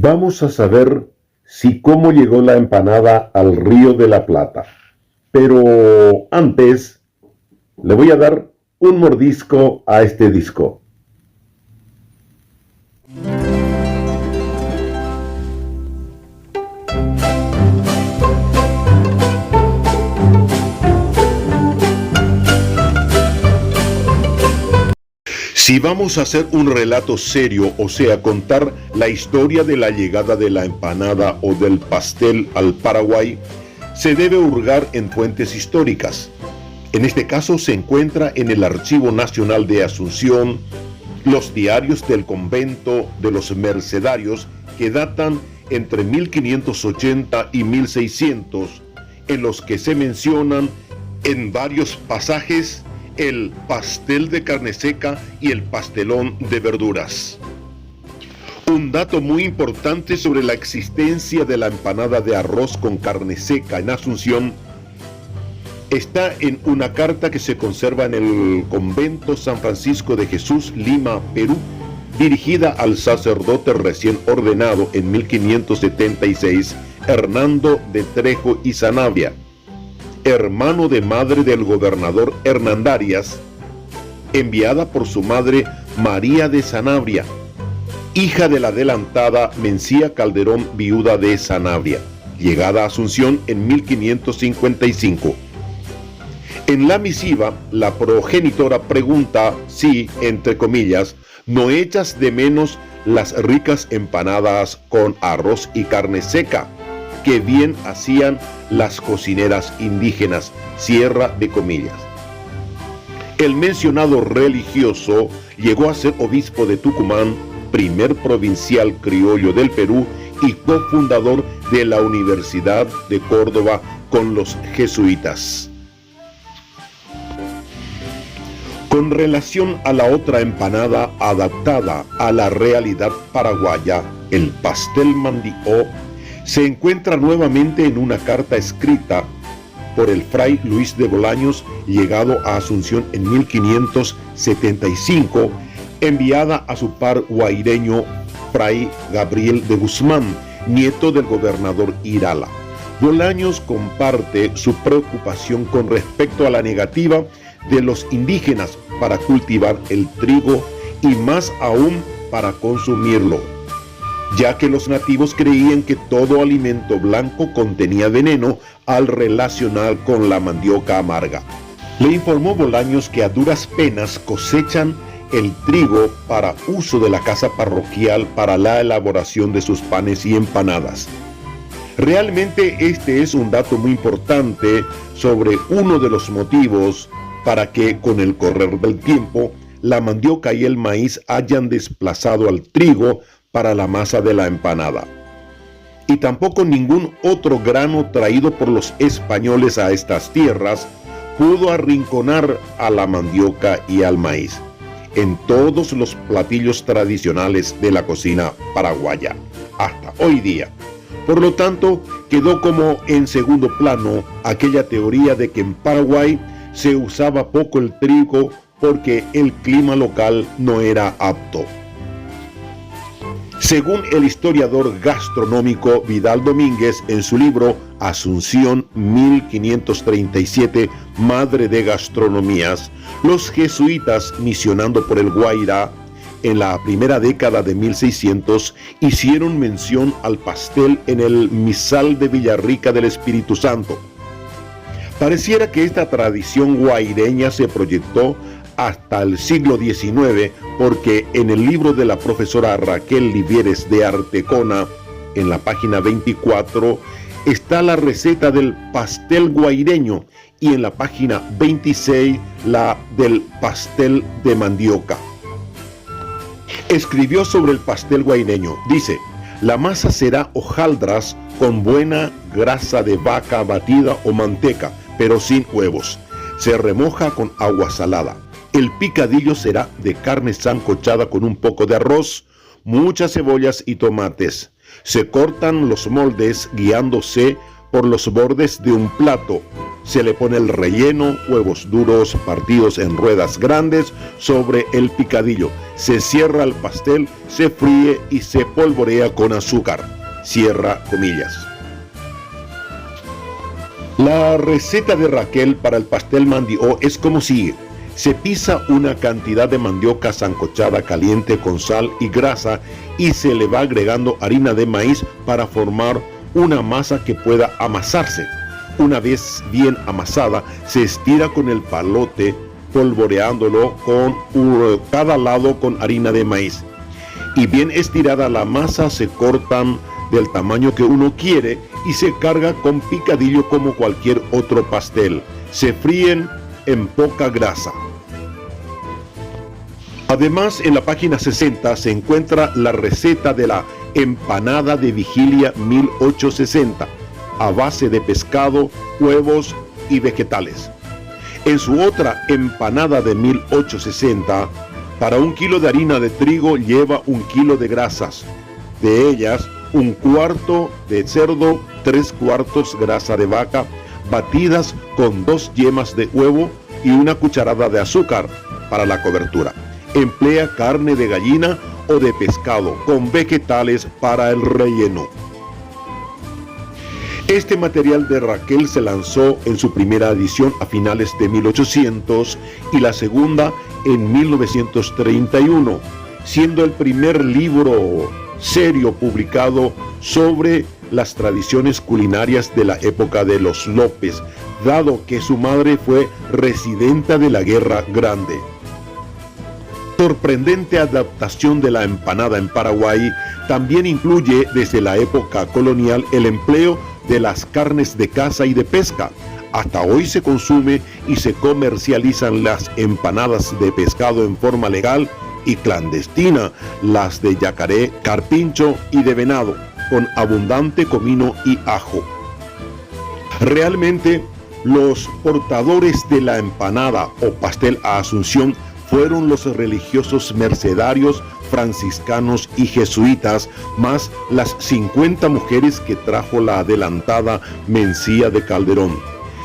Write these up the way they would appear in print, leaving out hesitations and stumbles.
Vamos a saber si cómo llegó la empanada al Río de la Plata. Pero antes, le voy a dar un mordisco a este disco. Si vamos a hacer un relato serio, o sea, contar la historia de la llegada de la empanada o del pastel al Paraguay, se debe hurgar en fuentes históricas. En este caso se encuentra en el Archivo Nacional de Asunción, los diarios del convento de los Mercedarios que datan entre 1580 y 1600, en los que se mencionan en varios pasajes el pastel de carne seca y el pastelón de verduras. Un dato muy importante sobre la existencia de la empanada de arroz con carne seca en Asunción está en una carta que se conserva en el convento San Francisco de Jesús, Lima, Perú, dirigida al sacerdote recién ordenado en 1576, Hernando de Trejo y Sanabria, hermano de madre del gobernador Hernandarias, enviada por su madre María de Sanabria, hija de la adelantada Mencía Calderón, viuda de Sanabria, llegada a Asunción en 1555. En la misiva, la progenitora pregunta si, entre comillas, no echas de menos las ricas empanadas con arroz y carne seca que bien hacían las cocineras indígenas, cierra de comillas. El mencionado religioso llegó a ser obispo de Tucumán, primer provincial criollo del Perú y cofundador de la Universidad de Córdoba con los jesuitas. Con relación a la otra empanada adaptada a la realidad paraguaya, el pastel mandió, se encuentra nuevamente en una carta escrita por el fray Luis de Bolaños, llegado a Asunción en 1575, enviada a su par guaireño fray Gabriel de Guzmán, nieto del gobernador Irala. Bolaños comparte su preocupación con respecto a la negativa de los indígenas para cultivar el trigo y más aún para consumirlo, ya que los nativos creían que todo alimento blanco contenía veneno al relacionar con la mandioca amarga. Le informó Bolaños que a duras penas cosechan el trigo para uso de la casa parroquial para la elaboración de sus panes y empanadas. Realmente este es un dato muy importante sobre uno de los motivos para que con el correr del tiempo la mandioca y el maíz hayan desplazado al trigo para la masa de la empanada. Y tampoco ningún otro grano traído por los españoles a estas tierras pudo arrinconar a la mandioca y al maíz en todos los platillos tradicionales de la cocina paraguaya hasta hoy día. Por lo tanto, quedó como en segundo plano aquella teoría de que en Paraguay se usaba poco el trigo porque el clima local no era apto. Según el historiador gastronómico Vidal Domínguez en su libro Asunción 1537, Madre de Gastronomías, los jesuitas misionando por el Guairá en la primera década de 1600 hicieron mención al pastel en el misal de Villarrica del Espíritu Santo. Pareciera que esta tradición guaireña se proyectó hasta el siglo XIX, porque en el libro de la profesora Raquel Livieres de Artecona, en la página 24, está la receta del pastel guaireño y en la página 26 la del pastel de mandioca. Escribió sobre el pastel guaireño, dice: la masa será hojaldras con buena grasa de vaca batida o manteca, pero sin huevos. Se remoja con agua salada. El picadillo será de carne sancochada con un poco de arroz, muchas cebollas y tomates. Se cortan los moldes guiándose por los bordes de un plato. Se le pone el relleno, huevos duros partidos en ruedas grandes sobre el picadillo. Se cierra el pastel, se fríe y se polvorea con azúcar. Cierra comillas. La receta de Raquel para el pastel mandió es como sigue. Se pisa una cantidad de mandioca sancochada caliente con sal y grasa y se le va agregando harina de maíz para formar una masa que pueda amasarse. Una vez bien amasada, se estira con el palote, polvoreándolo con cada lado con harina de maíz. Y bien estirada la masa, se cortan del tamaño que uno quiere y se carga con picadillo como cualquier otro pastel. Se fríen en poca grasa. Además, en la página 60 se encuentra la receta de la empanada de vigilia 1860, a base de pescado, huevos y vegetales. En su otra empanada de 1860, para 1 kilo de harina de trigo lleva 1 kilo de grasas. De ellas, 1/4 de cerdo, 3/4 grasa de vaca, batidas con 2 yemas de huevo y 1 cucharada de azúcar para la cobertura. Emplea carne de gallina o de pescado con vegetales para el relleno. Este material de Raquel se lanzó en su primera edición a finales de 1800 y la segunda en 1931, siendo el primer libro serio publicado sobre las tradiciones culinarias de la época de los López, dado que su madre fue residenta de la Guerra Grande. Sorprendente adaptación de la empanada en Paraguay también incluye desde la época colonial el empleo de las carnes de caza y de pesca. Hasta hoy se consume y se comercializan las empanadas de pescado en forma legal y clandestina, las de yacaré, carpincho y de venado, con abundante comino y ajo. Realmente, los portadores de la empanada o pastel a Asunción fueron los religiosos mercedarios, franciscanos y jesuitas, más las 50 mujeres que trajo la adelantada Mencía de Calderón.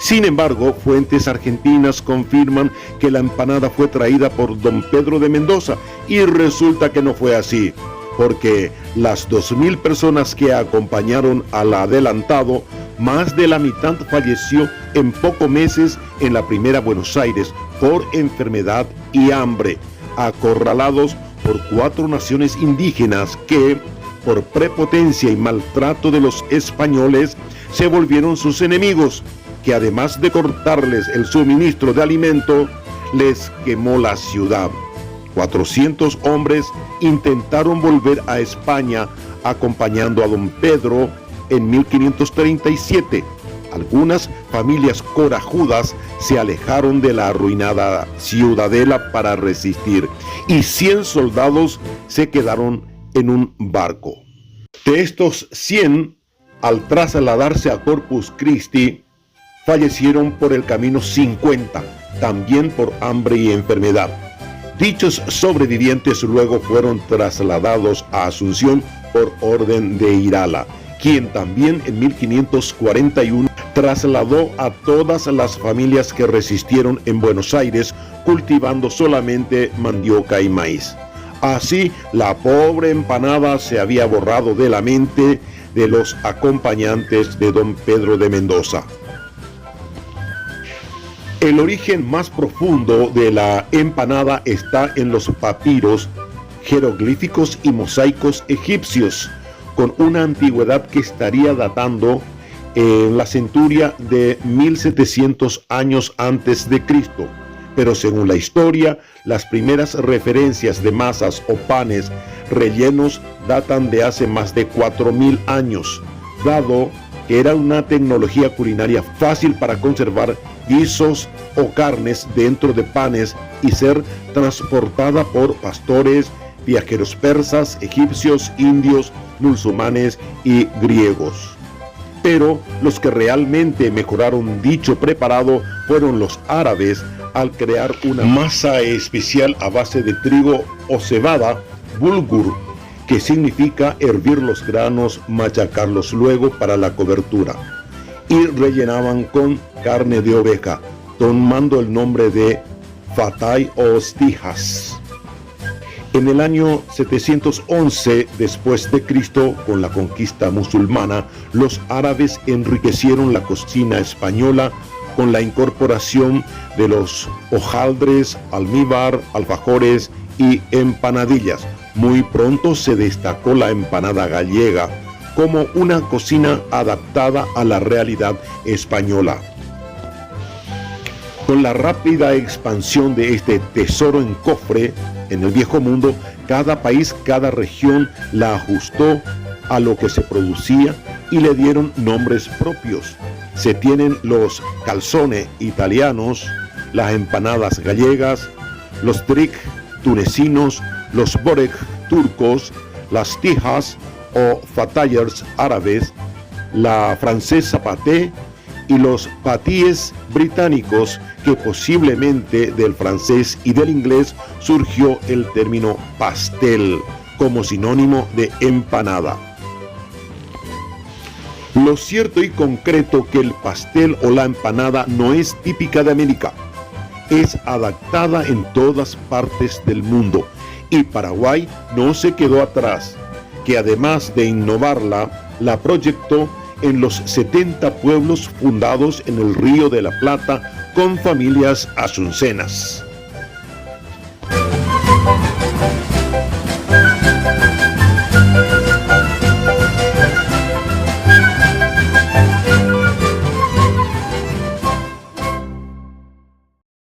Sin embargo, fuentes argentinas confirman que la empanada fue traída por don Pedro de Mendoza y resulta que no fue así, porque las 2.000 personas que acompañaron al adelantado, más de la mitad falleció en pocos meses en la primera Buenos Aires por enfermedad y hambre, acorralados por 4 naciones indígenas que, por prepotencia y maltrato de los españoles, se volvieron sus enemigos, que además de cortarles el suministro de alimento, les quemó la ciudad. 400 hombres intentaron volver a España acompañando a don Pedro en 1537. Algunas familias corajudas se alejaron de la arruinada ciudadela para resistir y 100 soldados se quedaron en un barco. De estos 100, al trasladarse a Corpus Christi, fallecieron por el camino 50, también por hambre y enfermedad. Dichos sobrevivientes luego fueron trasladados a Asunción por orden de Irala, quien también en 1541 trasladó a todas las familias que resistieron en Buenos Aires, cultivando solamente mandioca y maíz. Así, la pobre empanada se había borrado de la mente de los acompañantes de don Pedro de Mendoza. El origen más profundo de la empanada está en los papiros, jeroglíficos y mosaicos egipcios, con una antigüedad que estaría datando en la centuria de 1700 años antes de Cristo. Pero según la historia, las primeras referencias de masas o panes rellenos datan de hace más de 4000 años, dado que era una tecnología culinaria fácil para conservar guisos o carnes dentro de panes y ser transportada por pastores, viajeros persas, egipcios, indios, musulmanes y griegos. Pero los que realmente mejoraron dicho preparado fueron los árabes al crear una masa especial a base de trigo o cebada, bulgur, que significa hervir los granos, machacarlos luego para la cobertura. y rellenaban con carne de oveja, tomando el nombre de fatay o tijas. En el año 711 después de Cristo, con la conquista musulmana, los árabes enriquecieron la cocina española con la incorporación de los hojaldres, almíbar, alfajores y empanadillas. Muy pronto se destacó la empanada gallega como una cocina adaptada a la realidad española. Con la rápida expansión de este tesoro en cofre en el viejo mundo, cada país, cada región la ajustó a lo que se producía y le dieron nombres propios. Se tienen los calzone italianos, las empanadas gallegas, los trik tunecinos, los borek turcos, las tijas o fatayers árabes, la francesa pâté y los patíes británicos, que posiblemente del francés y del inglés surgió el término pastel como sinónimo de empanada. Lo cierto y concreto que el pastel o la empanada no es típica de América, es adaptada en todas partes del mundo, y Paraguay no se quedó atrás, que además de innovarla, la proyectó en los 70 pueblos fundados en el Río de la Plata con familias asuncenas.